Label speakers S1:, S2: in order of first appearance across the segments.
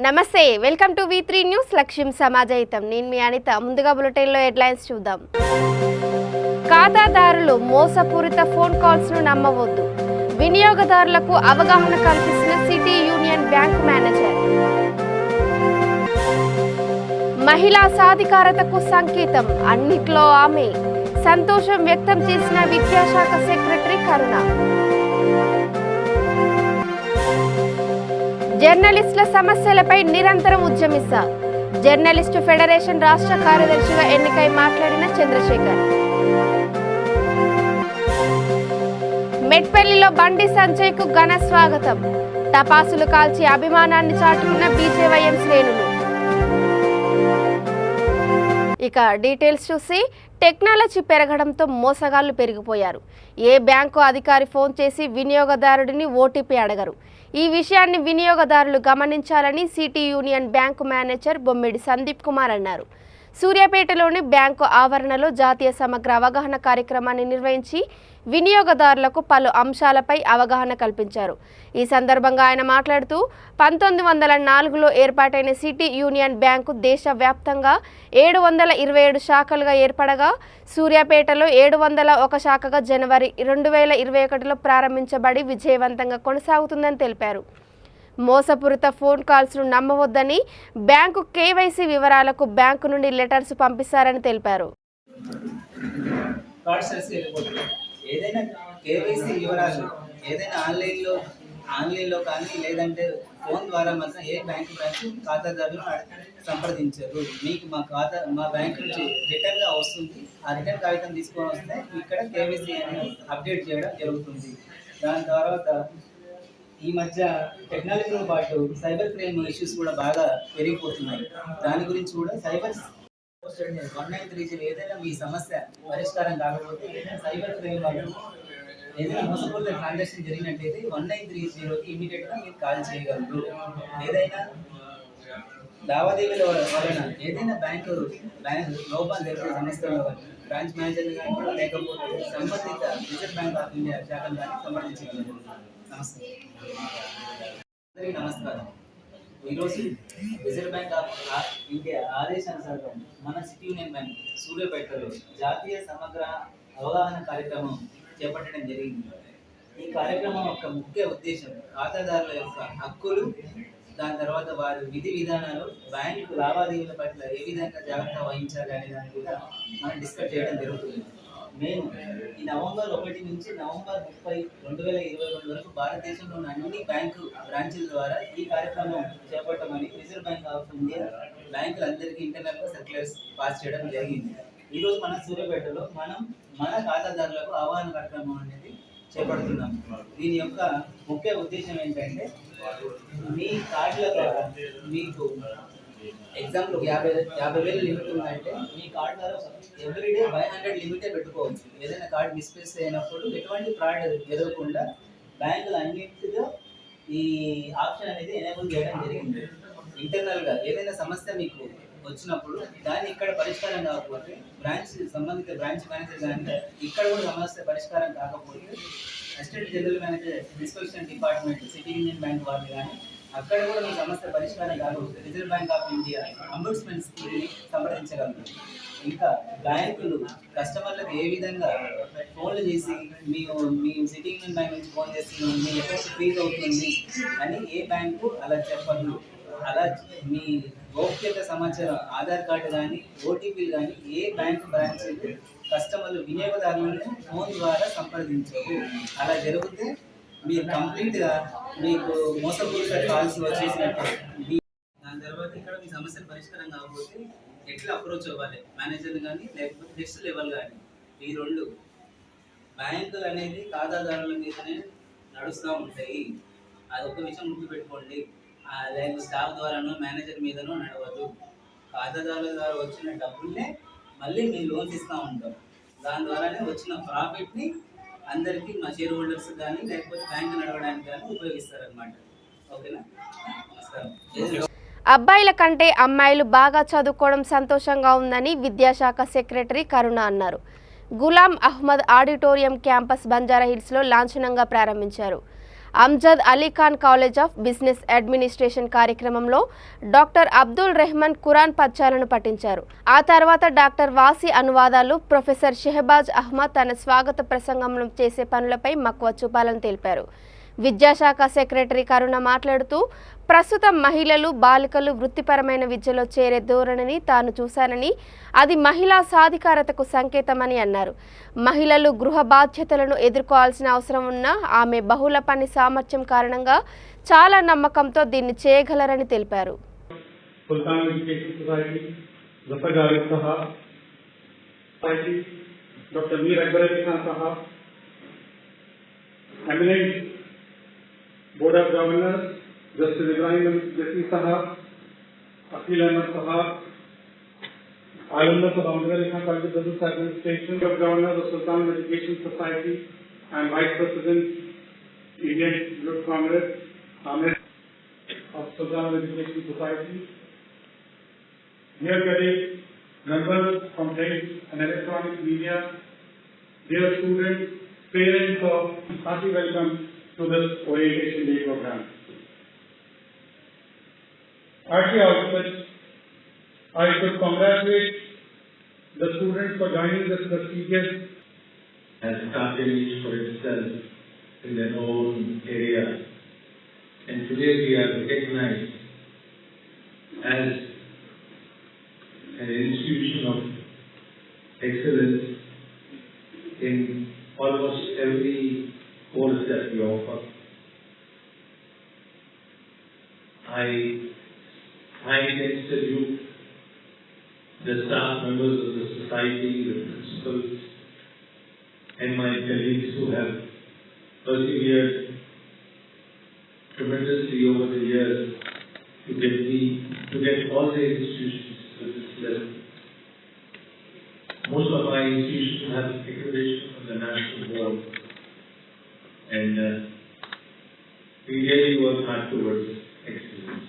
S1: నమస్తే, welcome to V3 news. లక్ష్యం సమాజహితం. నేను మీ అనిత. ముందుగా బులెటిన్లో హెడ్లైన్స్ చూద్దాం. ఖాతాదారులు మోసపూరిత ఫోన్ కాల్స్ ను నమ్మవద్దు. వినియోగదారులకు అవగాహన కల్పిస్తున్న సిటీ యూనియన్ బ్యాంక్ మేనేజర్. మహిళా సాధికారతకు సంకేతం, అన్నిట్లో ఆమె. సంతోషం వ్యక్తం చేసిన విద్యాశాఖ సెక్రటరీ కరుణ. జర్నలిస్టుల సమస్యలపై నిరంతరం ఉద్యమిస్తా. జర్నలిస్టు ఫెడరేషన్ రాష్ట్ర కార్యదర్శిగా ఎన్నికై మాట్లాడిన చంద్రశేఖర్. మెట్పల్లిలో బండి సంజయ్కు ఘన స్వాగతం. టపాసులు కాల్చి అభిమానాన్ని చాటుకున్న బీజేవైఎం శ్రేణులు. ఇక డీటెయిల్స్ చూసి, టెక్నాలజీ పెరగడంతో మోసగాళ్లు పెరిగిపోయారు. ఏ బ్యాంకు అధికారి ఫోన్ చేసి వినియోగదారుడిని ఓటీపీ అడగరు. ఈ విషయాన్ని వినియోగదారులు గమనించాలని సిటీ యూనియన్ బ్యాంకు మేనేజర్ బొమ్మిడి సందీప్ కుమార్ అన్నారు. సూర్యాపేటలోని బ్యాంకు ఆవరణలో జాతీయ సమగ్ర అవగాహన కార్యక్రమాన్ని నిర్వహించి వినియోగదారులకు పలు అంశాలపై అవగాహన కల్పించారు. ఈ సందర్భంగా ఆయన మాట్లాడుతూ 1904లో ఏర్పాటైన సిటీ యూనియన్ బ్యాంకు దేశవ్యాప్తంగా 727 శాఖలుగా ఏర్పడగా సూర్యాపేటలో 701 శాఖగా జనవరి 2021లో ప్రారంభించబడి విజయవంతంగా కొనసాగుతుందని తెలిపారు. మోసపూరిత ఫోన్ కాల్స్ను నమ్మవద్దని, బ్యాంకు కేవైసీ వివరాలకు బ్యాంకు నుండి లెటర్స్ పంపిస్తారని తెలిపారు.
S2: ఏదైనా కేవైసీ వివరాలు ఏదైనా ఆన్లైన్లో కానీ లేదంటే ఫోన్ ద్వారా మాత్రం ఏ బ్యాంక్ బ్రాంచ్ ఖాతాదారులు సంప్రదించరు. మీకు మా బ్యాంక్ నుంచి రిటర్న్గా వస్తుంది. ఆ రిటర్న్ కాగితం తీసుకొని వస్తే ఇక్కడ కేవైసీ అనేది అప్డేట్ చేయడం జరుగుతుంది. దాని తర్వాత ఈ మధ్య టెక్నాలజీతో పాటు సైబర్ క్రైమ్ ఇష్యూస్ కూడా బాగా పెరిగిపోతున్నాయి. దాని గురించి కూడా సైబర్ 1930 ఏదైనా మీ సమస్య పరిష్కారం కాకపోతే ఏదైనా సైబర్ క్రైమ్ వాళ్ళు ఏదైనా మోసపూరిత ట్రాన్సాక్షన్ జరిగినట్టయితే 1930కి ఇమీడియట్గా మీరు కాల్ చేయగలరు. ఏదైనా లావాదేవీల వలన ఏదైనా బ్యాంక్ లోపాలు జరిగే సంస్థల బ్రాంచ్ మేనేజర్ కానీ లేకపోతే సంబంధిత రిజర్వ్ బ్యాంక్ ఆఫ్ ఇండియా శాఖను కానీ సంప్రదించగలరు. నమస్తే, అందరికీ నమస్కారం. ఈరోజు రిజర్వ్ బ్యాంక్ ఆఫ్ ఇండియా ఆదేశానుసారం మన సిటీ యూనియన్ బ్యాంక్ సూర్యాపేటలో జాతీయ సమగ్ర అవగాహన కార్యక్రమం చేపట్టడం జరిగింది. ఈ కార్యక్రమం యొక్క ముఖ్య ఉద్దేశం ఖాతాదారుల యొక్క హక్కులు, దాని తర్వాత వారి విధి విధానాలు, బ్యాంకు లావాదేవీల పట్ల ఏ విధంగా జాగ్రత్త వహించాలి అనే దాన్ని కూడా మనం డిస్కస్ చేయడం జరుగుతుంది. మేము ఈ నవంబర్ 1 నుంచి నవంబర్ 30, 2022 వరకు భారతదేశంలో ఉన్న అన్ని బ్యాంకు బ్రాంచీల ద్వారా ఈ కార్యక్రమం చేపట్టమని రిజర్వ్ బ్యాంక్ ఆఫ్ ఇండియా బ్యాంకులందరికీ ఇంటర్నల్గా సర్క్యులర్స్ పాస్ చేయడం జరిగింది. ఈరోజు మన సూర్యాపేటలో మన ఖాతాదారులకు అవగాహన కార్యక్రమం అనేది చేపడుతున్నాం. దీని యొక్క ముఖ్య ఉద్దేశం ఏంటంటే, మీ కార్డుల ద్వారా మీకు ఎగ్జాంపుల్ 50,000 లిమిట్ ఉందంటే మీ కార్డు ద్వారా ఎవ్రీడే 500 లిమిటే పెట్టుకోవచ్చు. ఏదైనా కార్డు మిస్ప్లేస్ అయినప్పుడు ఎటువంటి ఫ్రాడ్ జరగకుండా బ్యాంకులు అన్నింటిలో ఈ ఆప్షన్ అనేది ఎనేబుల్ చేయడం జరిగింది. ఇంటర్నల్గా ఏదైనా సమస్య మీకు వచ్చినప్పుడు దాన్ని ఇక్కడ పరిష్కారం కాకపోతే సంబంధిత బ్రాంచ్ మేనేజర్ కానీ ఇక్కడ కూడా సమస్య పరిష్కారం కాకపోతే assistant general manager inspection department city union bank వాళ్ళు కానీ అక్కడ కూడా మీ సమస్య పరిష్కారం కాకపోతే reserve bank of India ombudsman స్కీమ్ని సంప్రదించగలరు. ఇంకా బ్యాంకులు కస్టమర్లకు ఏ విధంగా ఫోన్లు చేసి మీ సిటీ యూనియన్ బ్యాంక్ నుంచి ఫోన్ చేస్తున్నాం, మీ అకౌంట్ ఫ్రీజ్ అవుతుంది అని ఏ బ్యాంకు అలా చెప్పదు. అలా మీ గోప్యత సమాచారం, ఆధార్ కార్డు కానీ ఓటీపీలు కానీ ఏ బ్యాంక్ బ్రాంచ్ కస్టమర్లు వినియోగదారులను ఫోన్ ద్వారా సంప్రదించవు. అలా జరిగితే మీరు కంప్లీట్గా మీకు మోసపూరిత కాల్స్ వచ్చేసినట్టు. దాని తర్వాత ఇక్కడ మీ సమస్యలు పరిష్కారం కాకపోతే ఎట్లా అప్రోచ్ అవ్వాలి, మేనేజర్ కానీ లేకపోతే నెక్స్ట్ లెవెల్ కానీ. ఈ రెండు బ్యాంకులు అనేది ఖాతాదారుల మీదనే నడుస్తూ ఉంటాయి. అదొక విషయం గుర్తుపెట్టుకోండి. లేకపోతే స్టాఫ్ ద్వారానో మేనేజర్ మీదనో నడవదు. ఖాతాదారుల ద్వారా వచ్చిన డబ్బుల్నే మళ్ళీ మీరు లోన్స్ ఇస్తూ ఉంటాం. దాని ద్వారానే వచ్చిన ప్రాఫిట్ని అందరికీ మా షేర్ హోల్డర్స్ కానీ లేకపోతే బ్యాంక్ నడవడానికి కానీ ఉపయోగిస్తారనమాట. ఓకేనా? నమస్కారం.
S1: అబ్బాయిల కంటే అమ్మాయిలు బాగా చదువుకోవడం సంతోషంగా ఉందని విద్యాశాఖ సెక్రటరీ కరుణ అన్నారు. గులాం అహ్మద్ ఆడిటోరియం క్యాంపస్ బంజారాహిల్స్లో లాంఛనంగా ప్రారంభించారు. Amjad Ali Khan college of business administration కార్యక్రమంలో డాక్టర్ అబ్దుల్ రెహమాన్ ఖురాన్ పద్యాలను పఠించారు. ఆ తర్వాత డాక్టర్ వాసి అనువాదాలు ప్రొఫెసర్ షెహబాజ్ అహ్మద్ తన స్వాగత ప్రసంగంలో చేసే పనులపై మక్కువ చూపాలని తెలిపారు. విద్యాశాఖ సెక్రటరీ కరుణ మాట్లాడుతూ ప్రస్తుతం మహిళలు బాలికలు వృత్తిపరమైన విద్యలో చేరే ధోరణిని తాను చూశానని అది మహిళా సాధికారతకు సంకేతమని అన్నారు. మహిళలు గృహ బాధ్యతలను ఎదుర్కోవాల్సిన అవసరం ఉన్నా ఆమె బహుళ పని సామర్థ్యం కారణంగా చాలా నమ్మకంతో దీన్ని చేయగలరని తెలిపారు.
S3: Board of governors justice Ibrahim जसी साहब, अकील अहमद साहब, alumnus of Amjad Ali Khan College of Business Administration, of Governors of Sultan Education Society and Vice President Indian Youth Congress, Ahmed of Sultan Education Society. Dear colleagues, members from print and electronic media, dear students, parents of hearty welcome to this Orientation Day program. At the outset, I should congratulate the students for joining this prestigious
S4: and started each for itself in their own area. And today we are recognized as an institution of excellence in almost every course that we offer. I thank and salute the staff members of the society, the principals, and my colleagues who have persevered tremendously over the years to get all the institutions to this level. Most of my institutions have accreditation from the national board. And we really work hard towards excellence.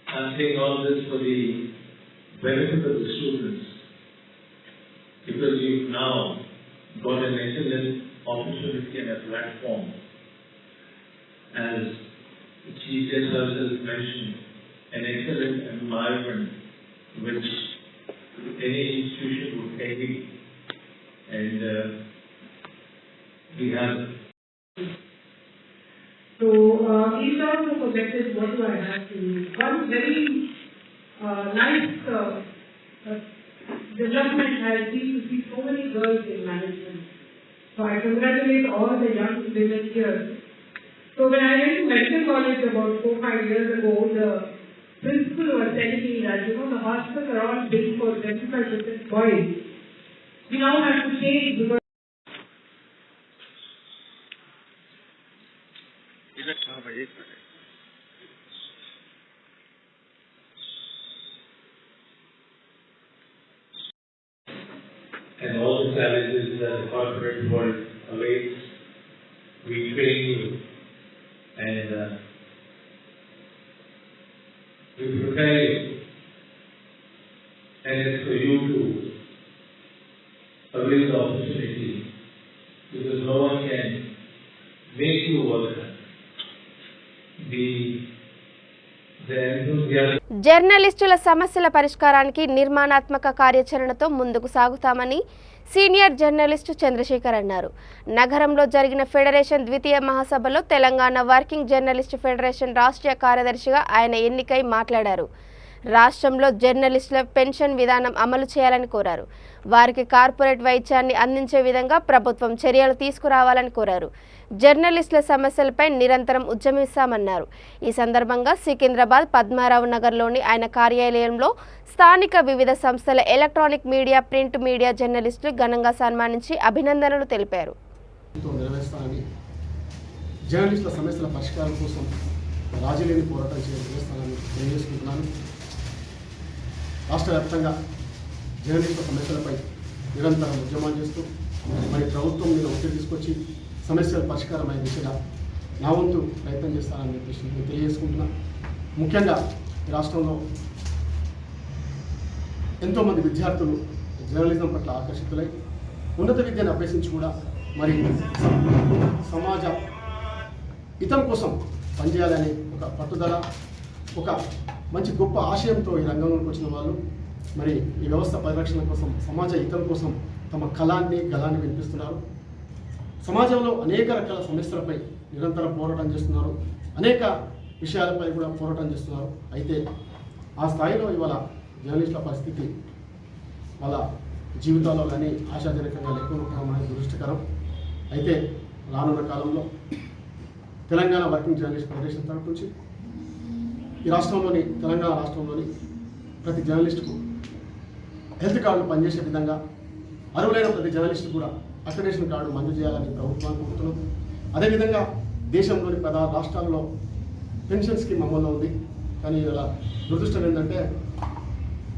S4: I'm saying all this for the benefit of the students, because you've now got an excellent opportunity and a platform. As the Chief Guest herself mentioned, an excellent environment which any institution would take it. And we have.
S5: So these are the objectives what do I have to. One very nice development has been to see so many girls in management. So I congratulate all the young women here. So when I went to medical college about 4-5 years ago, the principal was telling me that the hospitals are all big for 25% boys. We now have to change because
S4: and all the challenges that the corporate world awaits, we train you and we prepare you, and it's for you to avail the opportunity, because no one can make you work.
S1: జర్నలిస్టుల సమస్యల పరిష్కారానికి నిర్మాణాత్మక కార్యాచరణతో ముందుకు సాగుతామని senior journalist Chandrasekhar అన్నారు. నగరంలో జరిగిన federation ద్వితీయ మహాసభలో తెలంగాణ వర్కింగ్ జర్నలిస్టు ఫెడరేషన్ రాష్ట్రీయ కార్యదర్శిగా ఆయన ఎన్నికై మాట్లాడారు. రాష్ట్రంలో జర్నలిస్టుల పెన్షన్ విధానం అమలు చేయాలని కోరారు. వారికి కార్పొరేట్ వైద్యాన్ని అందించే విధంగా ప్రభుత్వం చర్యలు తీసుకురావాలని కోరారు. జర్నలిస్టుల సమస్యలపై నిరంతరం ఉద్యమిస్తామన్నారు. ఈ సందర్భంగా సికింద్రాబాద్ పద్మారావు నగర్లోని ఆయన కార్యాలయంలో స్థానిక వివిధ సంస్థల ఎలక్ట్రానిక్ మీడియా, ప్రింట్ మీడియా జర్నలిస్టులు ఘనంగా సన్మానించి అభినందనలు తెలిపారు.
S6: జర్నలిస్టుల సమస్యల పరిష్కారం కోసం రాజీలేని పోరాటం చేస్తానని తెలియజేసుకుంటున్నాను. రాష్ట్ర వ్యాప్తంగా జర్నలిస్టుల సమస్యలపై నిరంతరం ఉద్యమాలు చేస్తూ మరి ప్రభుత్వం మీద ఒత్తిడి తీసుకొచ్చి సమస్యల పరిష్కారం అయ్యే దిశగా నా వంతు ప్రయత్నం చేస్తానని చెప్పేసి నేను తెలియజేసుకుంటున్నాను. ముఖ్యంగా ఈ రాష్ట్రంలో ఎంతోమంది విద్యార్థులు జర్నలిజం పట్ల ఆకర్షితులై ఉన్నత విద్యను అభ్యసించి కూడా మరి సమాజ హితం కోసం పనిచేయాలని ఒక పట్టుదల, ఒక మంచి గొప్ప ఆశయంతో ఈ రంగంలోకి వచ్చిన వాళ్ళు మరి ఈ వ్యవస్థ పరిరక్షణ కోసం, సమాజ హితం కోసం తమ కళాన్ని గళాన్ని వినిపిస్తున్నారు. సమాజంలో అనేక రకాల సమస్యలపై నిరంతరం పోరాటం చేస్తున్నారు, అనేక విషయాలపై కూడా పోరాటం చేస్తున్నారు. అయితే ఆ స్థాయిలో ఇవాళ జర్నలిస్టుల పరిస్థితి వాళ్ళ జీవితాల్లో కానీ ఆశాజనకంగా లేకపోవడం అనేది దురదృష్టకరం. అయితే రానున్న కాలంలో తెలంగాణ వర్కింగ్ జర్నలిస్ట్ ఫెడరేషన్ తరఫు నుంచి ఈ రాష్ట్రంలోని, తెలంగాణ రాష్ట్రంలోని ప్రతి జర్నలిస్టుకు హెల్త్ కార్డులు పనిచేసే విధంగా అర్హులైన ప్రతి జర్నలిస్టు కూడా అక్రిడేషన్ కార్డు మంజూరు చేయాలని ప్రభుత్వాన్ని కోరుతున్నాం. అదేవిధంగా దేశంలోని ప్రధాన రాష్ట్రాల్లో పెన్షన్ స్కీమ్ అమల్లో ఉంది. కానీ ఇలా దురదృష్టం ఏంటంటే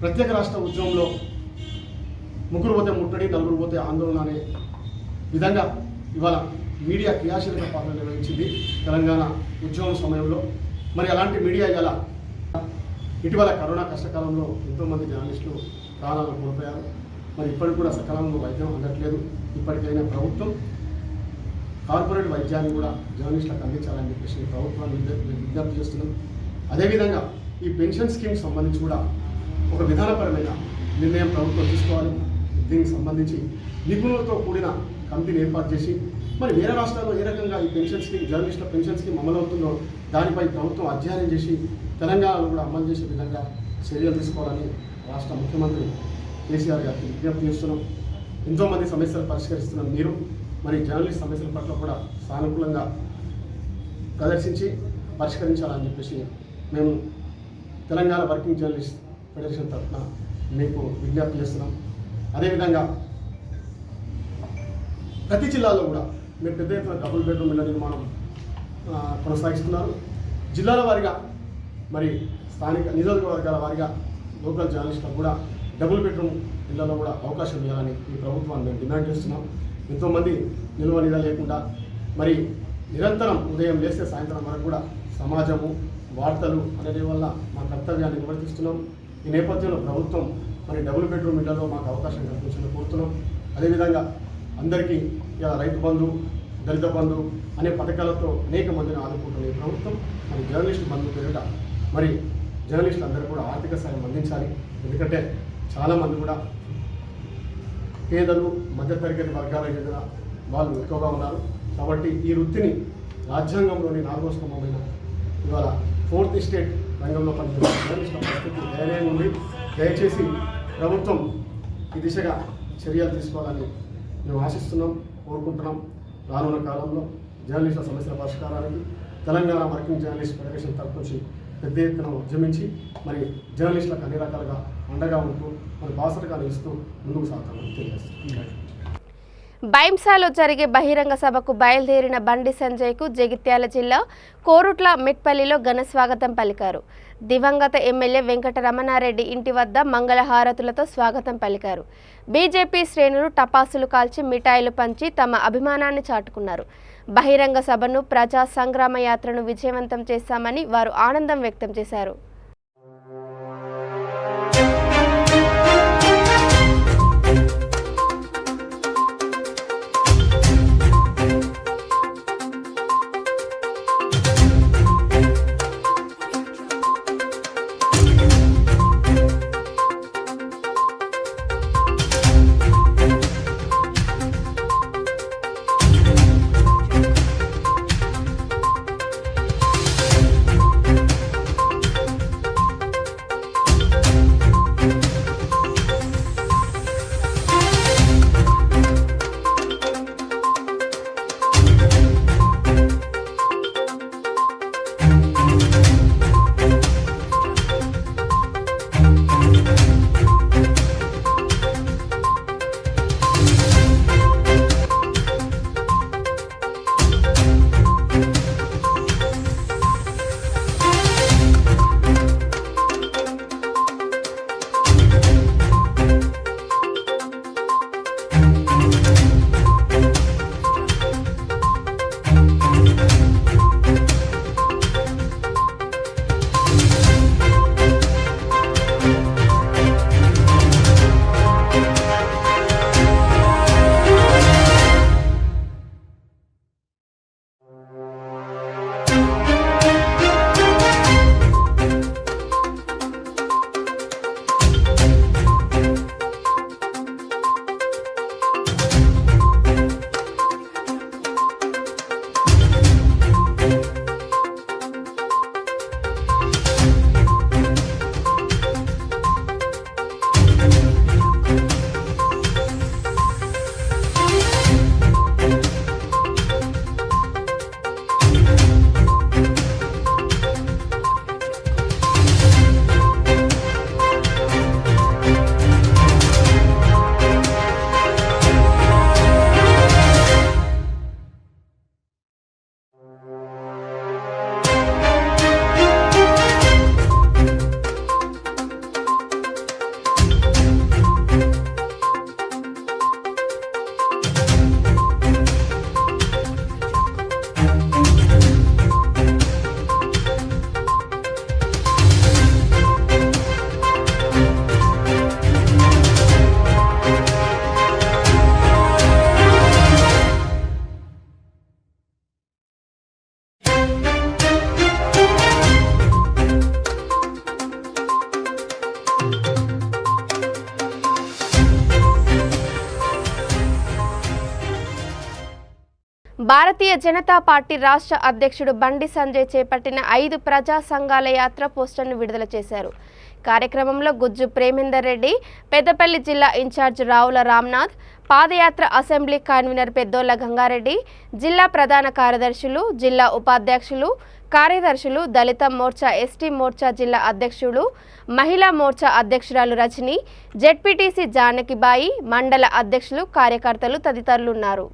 S6: ప్రత్యేక రాష్ట్ర ఉద్యమంలో ముగ్గురు పోతే ముట్టడి, నలుగురు పోతే ఆందోళన అనే విధంగా ఇవాళ మీడియా క్రియాశీలక పాత్ర నిర్వహించింది తెలంగాణ ఉద్యమం సమయంలో. మరి అలాంటి మీడియా ఇటీవల కరోనా కష్టకాలంలో ఎంతోమంది జర్నలిస్టులు ప్రాణాలను కోల్పోయారు. మరి ఇప్పటికి కూడా సకాలంలో వైద్యం అందట్లేదు. ఇప్పటికైనా ప్రభుత్వం కార్పొరేట్ వైద్యాన్ని కూడా జర్నలిస్టులకు అందించాలని చెప్పేసి ప్రభుత్వాన్ని విజ్ఞప్తి చేస్తున్నాం. అదేవిధంగా ఈ పెన్షన్ స్కీమ్ సంబంధించి కూడా ఒక విధానపరమైన నిర్ణయం ప్రభుత్వం తీసుకోవాలి. దీనికి సంబంధించి నిపుణులతో కూడిన కమిటీని ఏర్పాటు చేసి మరి వేరే రాష్ట్రాల్లో ఏ రకంగా ఈ పెన్షన్ స్కీమ్, జర్నలిస్టుల పెన్షన్ స్కీమ్ అమలవుతుందో దానిపై ప్రభుత్వం అధ్యయనం చేసి తెలంగాణలో కూడా అమలు చేసే విధంగా చర్యలు తీసుకోవాలని రాష్ట్ర ముఖ్యమంత్రి కేసీఆర్ గారికి విజ్ఞప్తి చేస్తున్నాం. ఎంతోమంది సమస్యలు పరిష్కరిస్తున్నాం. మీరు మరి జర్నలిస్ట్ సమస్యల పట్ల కూడా సానుకూలంగా ప్రదర్శించి పరిష్కరించాలని చెప్పేసి మేము తెలంగాణ వర్కింగ్ జర్నలిస్ట్ ఫెడరేషన్ తరఫున మీకు విజ్ఞప్తి చేస్తున్నాం. అదేవిధంగా ప్రతి జిల్లాలో కూడా మీరు పెద్ద ఎత్తున డబుల్ బెడ్రూమ్ ఇళ్ల నిర్మాణం కొనసాగిస్తున్నారు. జిల్లాల వారీగా మరి స్థానిక నియోజకవర్గాల వారీగా లోకల్ జర్నలిస్టులకు కూడా డబుల్ బెడ్రూమ్ ఇళ్లలో కూడా అవకాశం ఇవ్వాలని ఈ ప్రభుత్వాన్ని మేము డిమాండ్ చేస్తున్నాం. ఎంతోమంది నిల్వ నిధ లేకుండా మరి నిరంతరం ఉదయం లేస్తే సాయంత్రం వరకు కూడా సమాజము, వార్తలు అనేది వల్ల మా కర్తవ్యాన్ని నిర్వర్తిస్తున్నాం. ఈ నేపథ్యంలో ప్రభుత్వం మరి డబుల్ బెడ్రూమ్ ఇళ్లలో మాకు అవకాశం కల్పించాలని కోరుతున్నాం. అదేవిధంగా అందరికీ ఇలా రైతు బంధు, దళిత బంధు అనే పథకాలతో అనేక మందిని ఆదుకుంటున్న ఈ ప్రభుత్వం మరి జర్నలిస్టు బంధు పేరిట మరి జర్నలిస్టులు అందరూ కూడా ఆర్థిక సాయం అందించాలి. ఎందుకంటే చాలామంది కూడా పేదలు, మధ్యతరగతి వర్గాలకు చెందిన వాళ్ళు ఎక్కువగా ఉన్నారు. కాబట్టి ఈ వృత్తిని రాజ్యాంగంలోని 4వ స్తంభమైన ఇవాళ 4th ఎస్టేట్ రంగంలో పనిచేసే జర్నలిస్టుల పరిస్థితి ధైర్యంగా ఉంది. దయచేసి ప్రభుత్వం ఈ దిశగా చర్యలు తీసుకోవాలని మేము ఆశిస్తున్నాం, కోరుకుంటున్నాం. రానున్న కాలంలో జర్నలిస్టుల సమస్యల పరిష్కారానికి తెలంగాణ వర్కింగ్ జర్నలిస్ట్ ఫెడరేషన్ తరఫు నుంచి పెద్ద ఎత్తున ఉద్యమించి మరి జర్నలిస్టులకు అన్ని రకాలుగా అండగా ఉంటూ మరి బాసటగా నిలుస్తూ ముందుకు సాగుతామని తెలియజేస్తున్నాం.
S1: బైంసాలో జరిగే బహిరంగ సభకు బయలుదేరిన బండి సంజయ్కు జగిత్యాల జిల్లా కోరుట్ల మెట్పల్లిలో ఘన స్వాగతం పలికారు. దివంగత ఎమ్మెల్యే వెంకట రమణారెడ్డి ఇంటి వద్ద మంగళహారతులతో స్వాగతం పలికారు. బీజేపీ శ్రేణులు టపాసులు కాల్చి మిఠాయిలు పంచి తమ అభిమానాన్ని చాటుకున్నారు. బహిరంగ సభను ప్రజా సంగ్రామ యాత్రను విజయవంతం చేశామని వారు ఆనందం వ్యక్తం చేశారు. భారతీయ జనతా పార్టీ రాష్ట్ర అధ్యక్షుడు బండి సంజయ్ చేపట్టిన 5 ప్రజా సంఘాల యాత్ర పోస్టర్ను విడుదల చేశారు. కార్యక్రమంలో గుజ్జు ప్రేమేందర్ రెడ్డి, పెద్దపల్లి జిల్లా ఇన్ఛార్జ్ రావుల రామ్నాథ్, పాదయాత్ర అసెంబ్లీ కన్వీనర్ పెద్దోళ్ల గంగారెడ్డి, జిల్లా ప్రధాన కార్యదర్శులు, జిల్లా ఉపాధ్యక్షులు, కార్యదర్శులు, దళిత మోర్చా, ఎస్టీ మోర్చా జిల్లా అధ్యక్షులు, మహిళా మోర్చా అధ్యక్షురాలు రజని, జెడ్పీటీసీ జానకిబాయి, మండల అధ్యక్షులు, కార్యకర్తలు తదితరులు ఉన్నారు.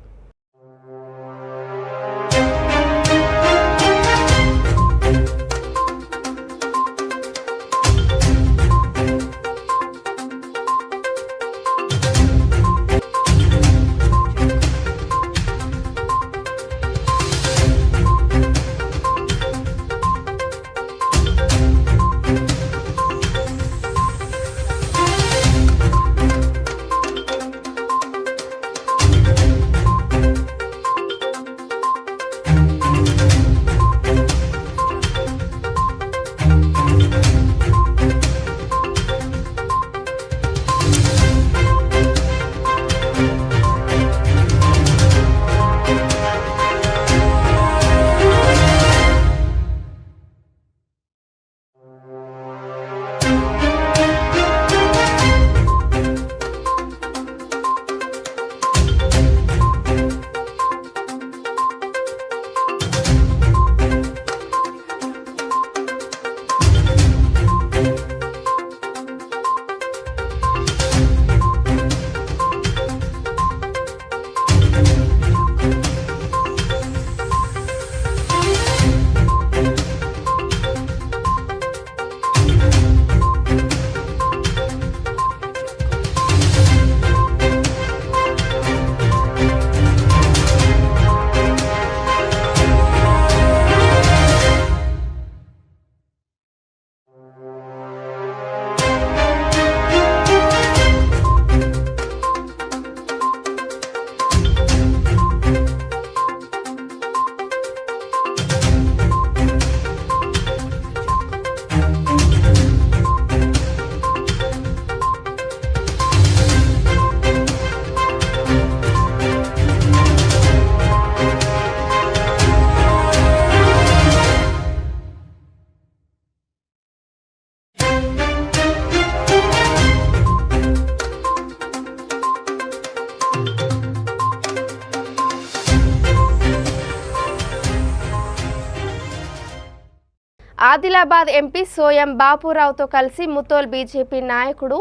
S1: ఆదిలాబాద్ ఎంపీ సోయం బాపురావుతో కలిసి ముతోల్ బీజేపీ నాయకుడు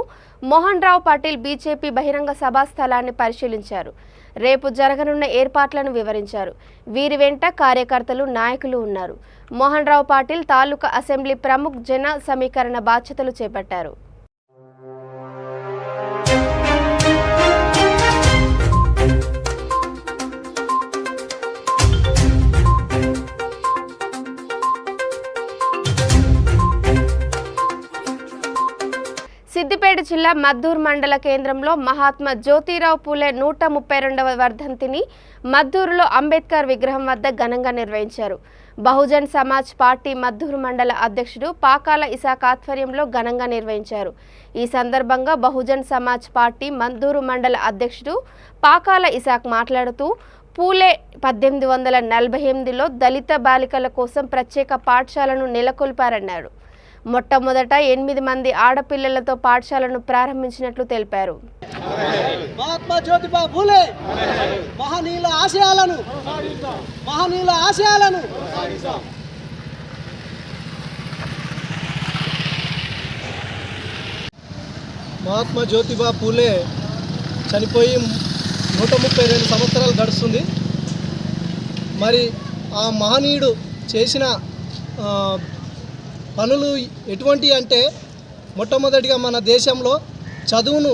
S1: మోహన్ రావు పాటిల్ బీజేపీ బహిరంగ సభా స్థలాన్ని పరిశీలించారు. రేపు జరగనున్న ఏర్పాట్లను వివరించారు. వీరి వెంట కార్యకర్తలు, నాయకులు ఉన్నారు. మోహన్ రావు పాటిల్ తాలూకా అసెంబ్లీ ప్రముఖ్ జన సమీకరణ బాధ్యతలు చేపట్టారు. సిద్దిపేట జిల్లా మద్దూరు మండల కేంద్రంలో మహాత్మా జ్యోతిరావు పూలే 132వ వర్ధంతిని మద్దూరులో అంబేద్కర్ విగ్రహం వద్ద ఘనంగా నిర్వహించారు. బహుజన్ సమాజ్ పార్టీ మద్దూరు మండల అధ్యక్షుడు పాకాల ఇసాక్ ఆధ్వర్యంలో ఘనంగా నిర్వహించారు. ఈ సందర్భంగా బహుజన్ సమాజ్ పార్టీ మద్దూరు మండల అధ్యక్షుడు పాకాల ఇసాక్ మాట్లాడుతూ పూలే 1848లో దళిత బాలికల కోసం ప్రత్యేక పాఠశాలను నెలకొల్పారన్నారు. మొట్టమొదట 8 మంది ఆడపిల్లలతో పాఠశాలను ప్రారంభించినట్లు తెలిపారు.
S7: మహాత్మా జ్యోతిబా పూలే మహనీయుల ఆశయాలను మహాత్మా జ్యోతిబా పూలే చనిపోయి 132 సంవత్సరాలు గడుస్తుంది. మరి ఆ మహనీయుడు చేసిన పనులు ఎటువంటి అంటే మొట్టమొదటిగా మన దేశంలో చదువును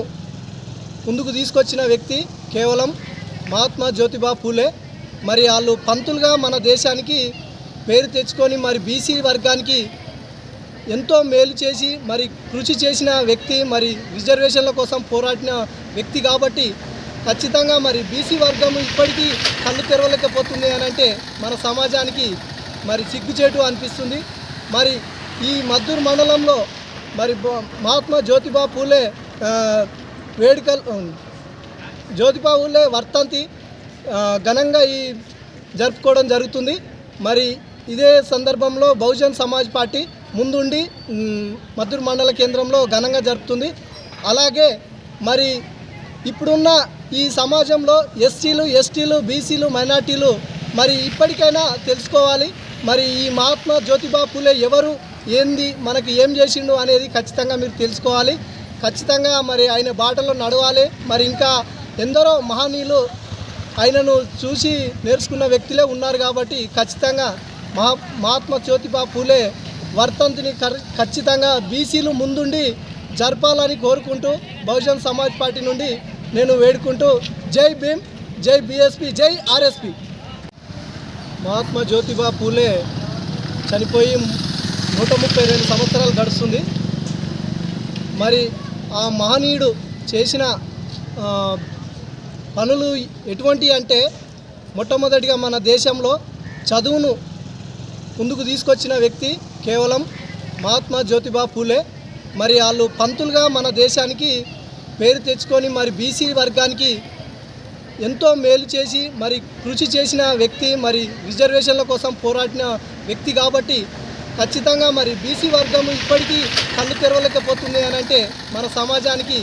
S7: ముందుకు తీసుకొచ్చిన వ్యక్తి కేవలం మహాత్మా జ్యోతిబా పూలే. మరి వాళ్ళు పంతులుగా మన దేశానికి పేరు తెచ్చుకొని మరి బీసీ వర్గానికి ఎంతో మేలు చేసి మరి కృషి చేసిన వ్యక్తి, మరి రిజర్వేషన్ల కోసం పోరాడిన వ్యక్తి కాబట్టి ఖచ్చితంగా మరి బీసీ వర్గం ఇప్పటికీ కళ్ళు తెరవలేకపోతుంది అని అంటే మన సమాజానికి మరి సిగ్గుచేటు అనిపిస్తుంది. మరి ఈ మద్దూరు మండలంలో మరి మహాత్మా జ్యోతిబా పూలే జ్యోతిబా పూలే వర్ధంతి ఘనంగా ఈ జరుపుకోవడం జరుగుతుంది. మరి ఇదే సందర్భంలో బహుజన్ సమాజ్ పార్టీ ముందుండి మద్దూరు మండల కేంద్రంలో ఘనంగా జరుపుతుంది. అలాగే మరి ఇప్పుడున్న ఈ సమాజంలో ఎస్సీలు, ఎస్టీలు, బీసీలు, మైనార్టీలు మరి ఇప్పటికైనా తెలుసుకోవాలి. మరి ఈ మహాత్మా జ్యోతిబా పూలే ఎవరు, ఏంది, మనకి ఏం చేసిండు అనేది ఖచ్చితంగా మీరు తెలుసుకోవాలి. ఖచ్చితంగా మరి ఆయన బాటలో నడవాలి. మరి ఇంకా ఎందరో మహనీయులు ఆయనను చూసి నేర్చుకున్న వ్యక్తులే ఉన్నారు కాబట్టి ఖచ్చితంగా మహాత్మా జ్యోతిబా పూలే వర్ధంతిని ఖచ్చితంగా బీసీలు ముందుండి జరపాలని కోరుకుంటూ బహుజన్ సమాజ్ పార్టీ నుండి నేను వేడుకుంటూ జై భీమ్, జై బీఎస్పీ, జై ఆర్ఎస్పీ. మహాత్మా జ్యోతిబా పూలే చనిపోయి 132 సంవత్సరాలు గడుస్తుంది. మరి ఆ మహనీయుడు చేసిన పనులు ఎటువంటి అంటే మొట్టమొదటిగా మన దేశంలో చదువును ముందుకు తీసుకొచ్చిన వ్యక్తి కేవలం మహాత్మా జ్యోతిబా పూలే. మరి వాళ్ళు పంతులుగా మన దేశానికి పేరు తెచ్చుకొని మరి బీసీ వర్గానికి ఎంతో మేలు చేసి మరి కృషి చేసిన వ్యక్తి, మరి రిజర్వేషన్ల కోసం పోరాడిన వ్యక్తి కాబట్టి ఖచ్చితంగా మరి బీసీ వర్గం ఇప్పటికీ కళ్ళు తెరవలేకపోతుంది అని అంటే మన సమాజానికి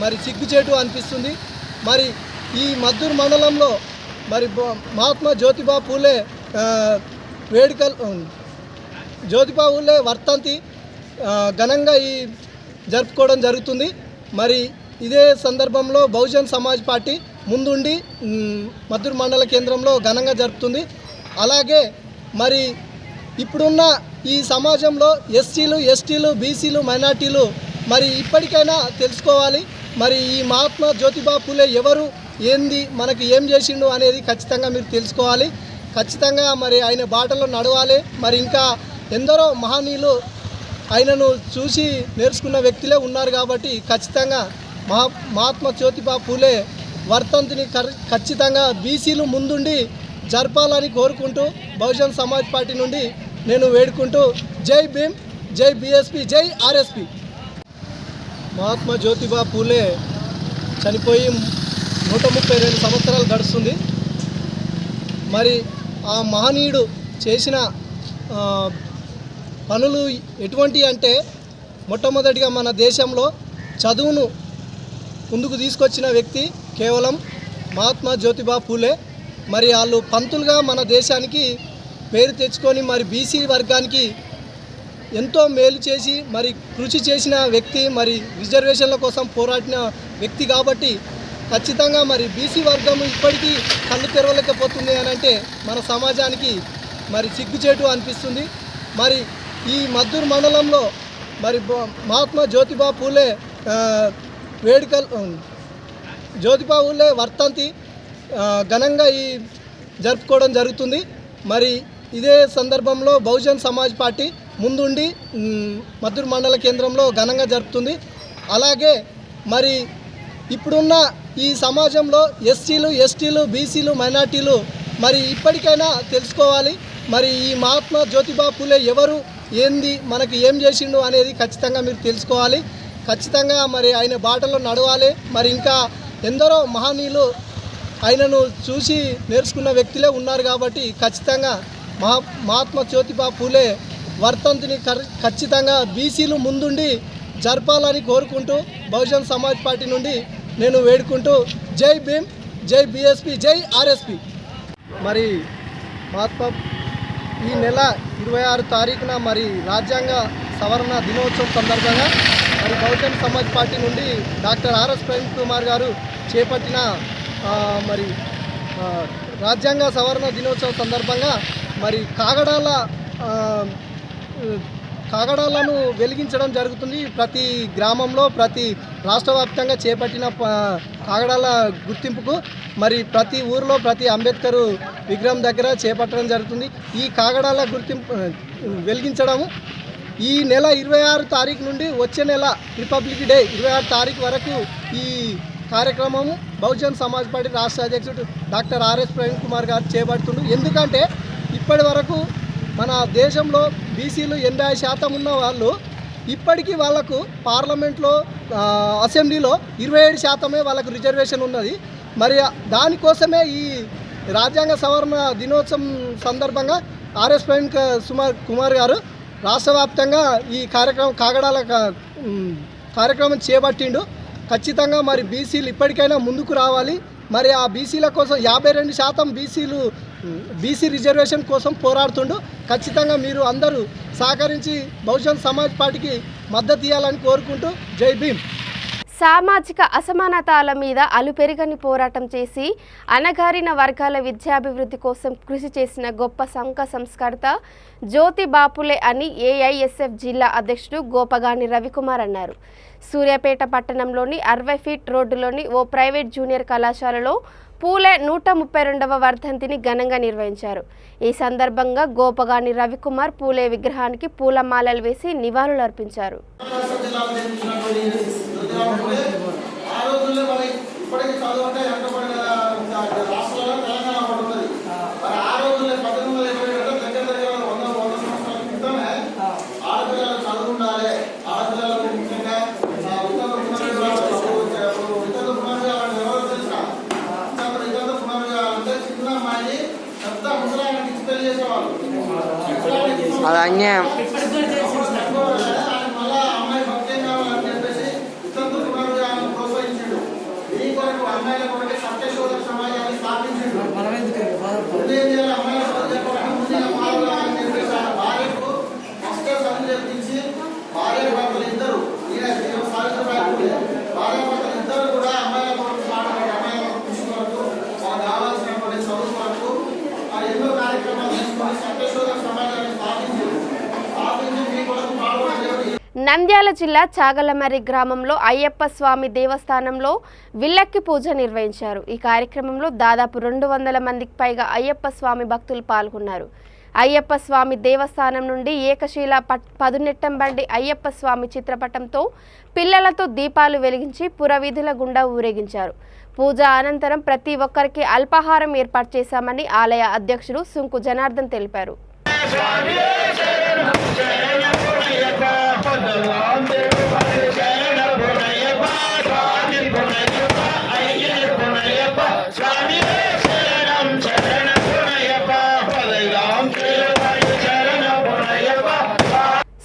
S7: మరి సిగ్గుచేటు అనిపిస్తుంది. మరి ఈ మద్దూరు మండలంలో మరి మహాత్మా జ్యోతిబా పూలే జ్యోతిబా పూలే వర్ధంతి ఘనంగా జరుపుకోవడం జరుగుతుంది. మరి ఇదే సందర్భంలో బహుజన్ సమాజ్ పార్టీ ముందుండి మద్దూరు మండల కేంద్రంలో ఘనంగా జరుపుతుంది. అలాగే మరి ఇప్పుడున్న ఈ సమాజంలో ఎస్సీలు, ఎస్టీలు, బీసీలు, మైనార్టీలు మరి ఇప్పటికైనా తెలుసుకోవాలి. మరి ఈ మహాత్మా జ్యోతిబా పూలే ఎవరు, ఏంది, మనకి ఏం చేసిండు అనేది ఖచ్చితంగా మీరు తెలుసుకోవాలి. ఖచ్చితంగా మరి ఆయన బాటలో నడవాలి. మరి ఇంకా ఎందరో మహనీయులు ఆయనను చూసి నేర్చుకున్న వ్యక్తులే ఉన్నారు కాబట్టి ఖచ్చితంగా మహాత్మా జ్యోతిబా పూలే వర్ధంతిని ఖచ్చితంగా బీసీలు ముందుండి జరపాలని కోరుకుంటూ బహుజన్ సమాజ్ పార్టీ నుండి నేను వేడుకుంటూ జై భీమ్, జై బీఎస్పీ, జై ఆర్ఎస్పీ. మహాత్మా జ్యోతిబా పూలే చనిపోయి 132 సంవత్సరాలు గడుస్తుంది. మరి ఆ మహనీయుడు చేసిన పనులు ఎటువంటి అంటే మొట్టమొదటిగా మన దేశంలో చదువును ముందుకు తీసుకొచ్చిన వ్యక్తి కేవలం మహాత్మా జ్యోతిబా పూలే. మరి వాళ్ళు పంతులుగా మన దేశానికి పేరు తెచ్చుకొని మరి బీసీ వర్గానికి ఎంతో మేలు చేసి మరి కృషి చేసిన వ్యక్తి, మరి రిజర్వేషన్ల కోసం పోరాడిన వ్యక్తి కాబట్టి ఖచ్చితంగా మరి బీసీ వర్గం ఇప్పటికీ కళ్ళు తెరవలేకపోతుంది అని అంటే మన సమాజానికి మరి సిగ్గుచేటు అనిపిస్తుంది. మరి ఈ మద్దూరు మండలంలో మరి మహాత్మా జ్యోతిబా పూలే జ్యోతిబా పూలే వర్ధంతి ఘనంగా జరుపుకోవడం జరుగుతుంది. మరి ఇదే సందర్భంలో బహుజన్ సమాజ్ పార్టీ ముందుండి మద్దూరు మండల కేంద్రంలో ఘనంగా జరుపుతుంది. అలాగే మరి ఇప్పుడున్న ఈ సమాజంలో ఎస్సీలు, ఎస్టీలు, బీసీలు, మైనార్టీలు మరి ఇప్పటికైనా తెలుసుకోవాలి. మరి ఈ మహాత్మా జ్యోతిబా పూలే ఎవరు, ఏంది, మనకి ఏం చేసిండు అనేది ఖచ్చితంగా మీరు తెలుసుకోవాలి. ఖచ్చితంగా మరి ఆయన బాటలో నడవాలి. మరి ఇంకా ఎందరో మహనీయులు ఆయనను చూసి నేర్చుకున్న వ్యక్తులే ఉన్నారు కాబట్టి ఖచ్చితంగా మహాత్మా జ్యోతిబా పూలే వర్ధంతిని ఖచ్చితంగా బీసీలు ముందుండి జరపాలని కోరుకుంటూ బహుజన్ సమాజ్ పార్టీ నుండి నేను వేడుకుంటూ జై భీమ్, జై బీఎస్పీ, జై ఆర్ఎస్పీ. మరి మహాత్మా ఈ నెల 26 తారీఖున మరి రాజ్యాంగ సవరణ దినోత్సవం సందర్భంగా మరి బహుజన్ సమాజ్ పార్టీ నుండి డాక్టర్ ఆర్ఎస్ ప్రేమ్ కుమార్ గారు చేపట్టిన మరి రాజ్యాంగ సవరణ దినోత్సవం సందర్భంగా మరి కాగడాలను వెలిగించడం జరుగుతుంది. ప్రతి గ్రామంలో, ప్రతి రాష్ట్ర వ్యాప్తంగా చేపట్టిన కాగడాల గుర్తింపుకు మరి ప్రతి ఊరిలో ప్రతి అంబేద్కర్ విగ్రహం దగ్గర చేపట్టడం జరుగుతుంది. ఈ కాగడాల గుర్తింపు వెలిగించడము ఈ నెల 26 తారీఖు నుండి వచ్చే నెల రిపబ్లిక్ డే 26 తారీఖు వరకు ఈ కార్యక్రమము బహుజన్ సమాజ్ పార్టీ రాష్ట్ర అధ్యక్షుడు డాక్టర్ ఆర్ఎస్ ప్రవీణ్ కుమార్ గారు చేపడుతుండ్రు. ఎందుకంటే ఇప్పటి వరకు మన దేశంలో బీసీలు 80% ఉన్న వాళ్ళు ఇప్పటికీ వాళ్ళకు పార్లమెంట్లో, అసెంబ్లీలో 27% వాళ్ళకు రిజర్వేషన్ ఉన్నది. మరి దానికోసమే ఈ రాజ్యాంగ సవరణ దినోత్సవం సందర్భంగా ఆర్ఎస్ ప్రవీణ్ కుమార్ గారు రాష్ట్ర వ్యాప్తంగా ఈ కాగడాల కార్యక్రమం చేపట్టిండు. ఖచ్చితంగా మరి బీసీలు ఇప్పటికైనా ముందుకు రావాలి. మరి ఆ బీసీల కోసం 52% బీసీ రిజర్వేషన్ కోసం పోరాడుతుండు. ఖచ్చితంగా మీరు అందరూ సహకరించి బహుజన్ సమాజ్ పార్టీకి మద్దతు ఇవ్వాలని కోరుకుంటూ జై భీమ్.
S1: సామాజిక అసమానతల మీద అలుపెరగని పోరాటం చేసి అణగారిన వర్గాల విద్యాభివృద్ధి కోసం కృషి చేసిన గొప్ప సంఘ సంస్కర్త జ్యోతి బాపులే అని ఏఐఎస్ఎఫ్ జిల్లా అధ్యక్షుడు గోపగాని రవికుమార్ అన్నారు. సూర్యాపేట పట్టణంలోని 60 ఫీట్ రోడ్డులోని ఓ ప్రైవేట్ జూనియర్ కళాశాలలో పూలే 132వ వర్ధంతిని ఘనంగా నిర్వహించారు. ఈ సందర్భంగా గోపగాని రవికుమార్ పూలే విగ్రహానికి పూలమాలలు వేసి నివాళులర్పించారు.
S8: అది అన్యాయం.
S1: నంద్యాల జిల్లా చాగలమర్రి గ్రామంలో అయ్యప్ప స్వామి దేవస్థానంలో విల్లక్కి పూజ నిర్వహించారు. ఈ కార్యక్రమంలో దాదాపు 200 మందికి పైగా అయ్యప్ప స్వామి భక్తులు పాల్గొన్నారు. అయ్యప్ప స్వామి దేవస్థానం నుండి ఏకశీల పదునెట్టంబండి అయ్యప్ప స్వామి చిత్రపటంతో పిల్లలతో దీపాలు వెలిగించి పురవీధుల గుండా ఊరేగించారు. పూజ అనంతరం ప్రతి ఒక్కరికి అల్పాహారం ఏర్పాటు చేశామని ఆలయ అధ్యక్షుడు సుంకు జనార్దన్ తెలిపారు.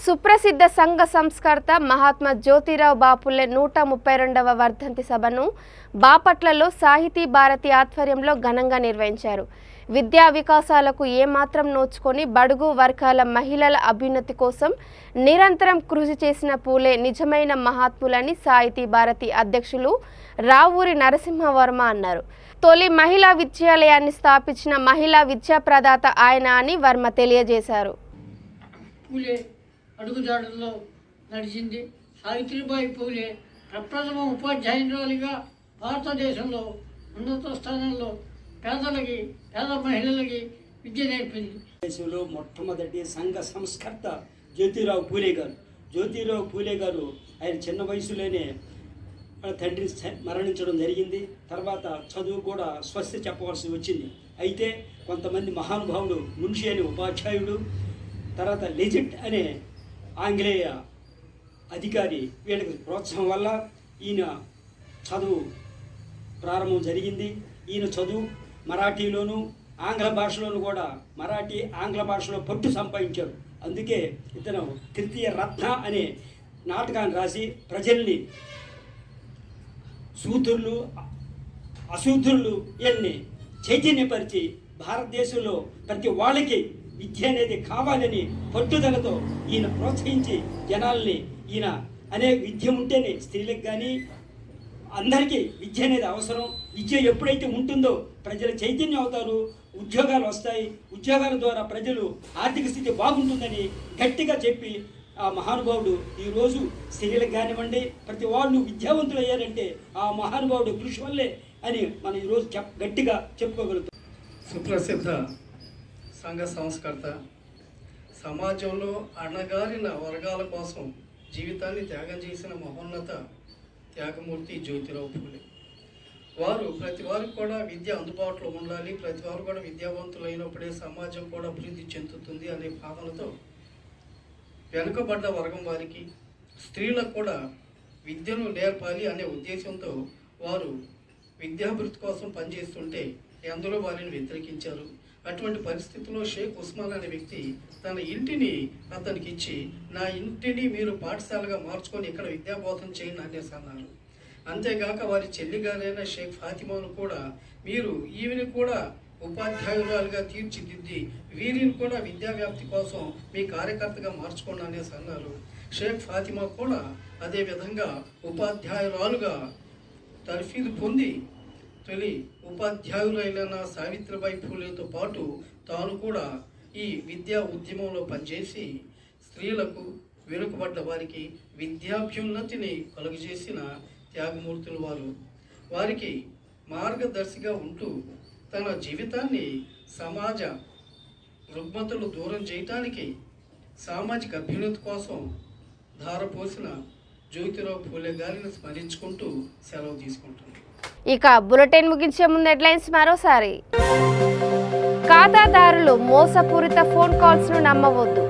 S1: సుప్రసిద్ధ సంఘ సంస్కర్త మహాత్మా జ్యోతిరావు బాపులే 132వ వర్ధంతి సభను బాపట్లలో సాహితీ భారతి ఆధ్వర్యంలో ఘనంగా నిర్వహించారు. విద్యా వికాసాలకు ఏమాత్రం నోచుకొని బడుగు వర్గాల మహిళల అభ్యున్నతి కోసం నిరంతరం కృషి చేసిన పూలే నిజమైన మహాత్ములని సాహితీ భారతి అధ్యక్షులు రావూరి నరసింహవర్మ అన్నారు. తొలి మహిళా విద్యాలయాన్ని స్థాపించిన మహిళా విద్యా ప్రదాత ఆయన అని వర్మ తెలియజేశారు.
S9: పూలే అడుగుజాడల్లో నడిచింది. సావిత్రిబాయి పూలే ప్రప్రథమ ఉపాధ్యాయురాలిగా భారతదేశంలో ఉన్నత స్థానంలో పేద మహిళలకి విద్య నేర్పింది.
S10: దేశంలో మొట్టమొదటి సంఘ సంస్కర్త జ్యోతిరావు పూలే గారు. జ్యోతిరావు పూలే గారు ఆయన చిన్న వయసులోనే తండ్రి మరణించడం జరిగింది. తర్వాత చదువు కూడా స్వస్తి చెప్పవలసి వచ్చింది. అయితే కొంతమంది మహానుభావుడు మున్షి అనే ఉపాధ్యాయుడు, తర్వాత లెజెంట్ అనే ఆంగ్లేయ అధికారి వీళ్ళకి ప్రోత్సాహం వల్ల ఈయన చదువు ప్రారంభం జరిగింది. ఈయన చదువు మరాఠీలోను ఆంగ్ల భాషలోను కూడా మరాఠీ ఆంగ్ల భాషలో పట్టు సంపాదించారు. అందుకే ఇతను తృతీయ రత్న అనే నాటకాన్ని రాసి ప్రజల్ని సూతుర్లు అసూతుర్లు ఎన్ని చైతన్యపరిచి భారతదేశంలో ప్రతి వాళ్ళకి విద్య అనేది కావాలని పట్టుదలతో ఈయన ప్రోత్సహించి జనాల్ని ఈయన అనేక విద్య ఉంటేనే స్త్రీలకు కానీ అందరికీ విద్య అనేది అవసరం. విద్య ఎప్పుడైతే ఉంటుందో ప్రజలు చైతన్యం అవుతారు, ఉద్యోగాలు వస్తాయి, ఉద్యోగాల ద్వారా ప్రజలు ఆర్థిక స్థితి బాగుంటుందని గట్టిగా చెప్పి ఆ మహానుభావుడు ఈరోజు స్త్రీలకు కానివ్వండి ప్రతి వాళ్ళు విద్యావంతులు అయ్యారంటే ఆ మహానుభావుడు కృషి వల్లే అని మనం ఈరోజు గట్టిగా చెప్పుకోగలుగుతాం.
S11: సుప్రసిద్ధ సంఘ సంస్కర్త, సమాజంలో అణగారిన వర్గాల కోసం జీవితాన్ని త్యాగం చేసిన మహోన్నత త్యాగమూర్తి జ్యోతిరావు పూలే. వారు ప్రతి వారికి కూడా విద్య అందుబాటులో ఉండాలి, ప్రతి వారు కూడా విద్యావంతులైనప్పుడే సమాజం కూడా అభివృద్ధి చెందుతుంది అనే భావనతో వెనుకబడ్డ వర్గం వారికి, స్త్రీలకు కూడా విద్యను నేర్పాలి అనే ఉద్దేశంతో వారు విద్యాభివృద్ధి కోసం పనిచేస్తుంటే అందరూ వారిని వ్యతిరేకించారు. అటువంటి పరిస్థితుల్లో షేక్ ఉస్మాన్ అనే వ్యక్తి తన ఇంటిని అతనికి ఇచ్చి, నా ఇంటిని మీరు పాఠశాలగా మార్చుకొని ఇక్కడ విద్యాబోధన చేయండి అనేసి అన్నారు. అంతేగాక వారి చెల్లిగారైన షేక్ ఫాతిమాను కూడా మీరు ఈవిని కూడా ఉపాధ్యాయురాలుగా తీర్చిదిద్ది వీరిని కూడా విద్యా వ్యాప్తి కోసం మీ కార్యకర్తగా మార్చుకోండి అనేసి అన్నారు. షేక్ ఫాతిమా కూడా అదే విధంగా ఉపాధ్యాయురాలుగా తర్ఫీదు పొంది తొలి ఉపాధ్యాయులైన సావిత్రిబాయి ఫూలేతో పాటు తాను కూడా ఈ విద్యా ఉద్యమంలో పనిచేసి స్త్రీలకు, వెనుకబడ్డ వారికి విద్యాభ్యున్నతిని కలుగజేసిన త్యాగమూర్తులు వారు. వారికి మార్గదర్శిగా ఉంటూ తన జీవితాన్ని సమాజ రుగ్మతలు దూరం చేయటానికి, సామాజిక అభ్యున్నతి కోసం ధారపోసిన జ్యోతిరావు ఫూలే గారిని స్మరించుకుంటూ సెలవు తీసుకుంటుంది.
S1: ఇక బులెటిన్ ముగించే ముందు హెడ్లైన్స్ మరోసారి. ఖాతాదారులు మోసపూరిత ఫోన్ కాల్స్ ను నమ్మవద్దు,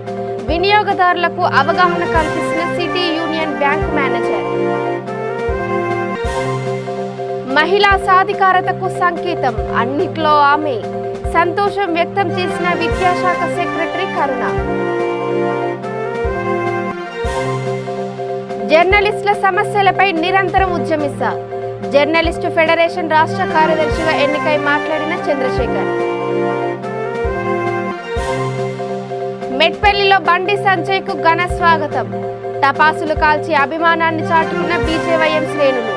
S1: వినియోగదారులకు అవగాహన కల్పిస్తున్న సిటీ యూనియన్ బ్యాంక్ మేనేజర్. మహిళా సాధికారతకు సంకేతం, అన్నిట్లో ఆమె, సంతోషం వ్యక్తం చేసిన విద్యాశాఖ సెక్రటరీ కరుణ. జర్నలిస్టుల సమస్యలపై నిరంతరం ఉద్యమిస్తా, జర్నలిస్టు ఫెడరేషన్ రాష్ట్ర కార్యదర్శిగా ఎన్నికై మాట్లాడిన చంద్రశేఖర్. మెట్పల్లిలో బండి సంజయ్కు ఘన స్వాగతం, టపాసులు కాల్చి అభిమానాన్ని చాటుకున్న బీజేవైఎం శ్రేణులు.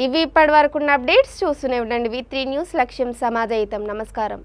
S1: ఇవి ఇప్పటి వరకున్న అప్డేట్స్. చూస్తూనే ఉండండి V3 న్యూస్, లక్ష్యం సమాజహితం. నమస్కారం.